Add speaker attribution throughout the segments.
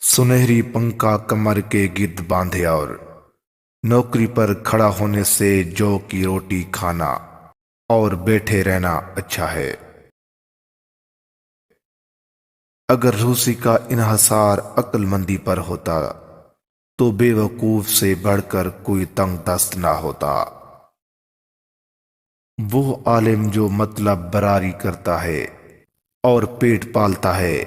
Speaker 1: سنہری پنکھا کمر کے گرد باندھے اور نوکری پر کھڑا ہونے سے جو کی روٹی کھانا اور بیٹھے رہنا اچھا ہے۔ اگر روسی کا انحصار عقل مندی پر ہوتا تو بے وقوف سے بڑھ کر کوئی تنگ دست نہ ہوتا۔ وہ عالم جو مطلب براری کرتا ہے اور پیٹ پالتا ہے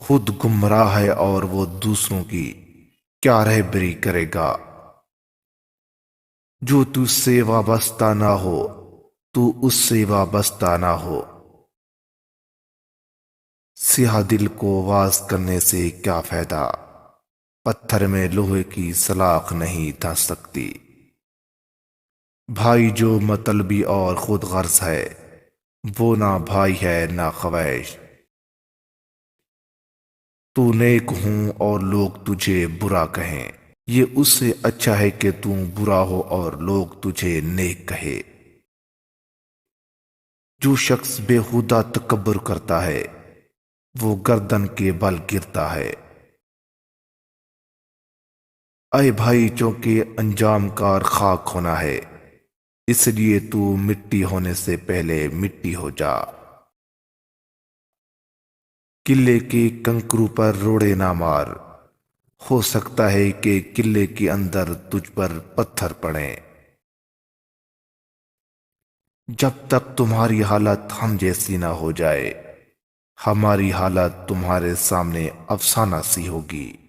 Speaker 1: خود گمراہ ہے، اور وہ دوسروں کی کیا رہبری کرے گا؟ جو تجھ سے وابستہ نہ ہو تو اس سے وابستہ نہ ہو۔ سیاہ دل کو واز کرنے سے کیا فائدہ، پتھر میں لوہے کی سلاخ نہیں دھنس سکتی۔ بھائی جو مطلبی اور خود غرض ہے وہ نہ بھائی ہے نہ خواہش۔ تو نیک ہوں اور لوگ تجھے برا کہیں، یہ اس سے اچھا ہے کہ تو برا ہو اور لوگ تجھے نیک کہے۔ جو شخص بےہودہ تکبر کرتا ہے وہ گردن کے بل گرتا ہے۔ اے بھائی چونکہ انجام کار خاک ہونا ہے اس لیے تو مٹی ہونے سے پہلے مٹی ہو جا۔ قلعے کے کنکروں پر روڑے نہ مار، ہو سکتا ہے کہ قلعے کے اندر تجھ پر پتھر پڑیں۔ جب تک تمہاری حالت ہم جیسی نہ ہو جائے ہماری حالت تمہارے سامنے افسانہ سی ہوگی۔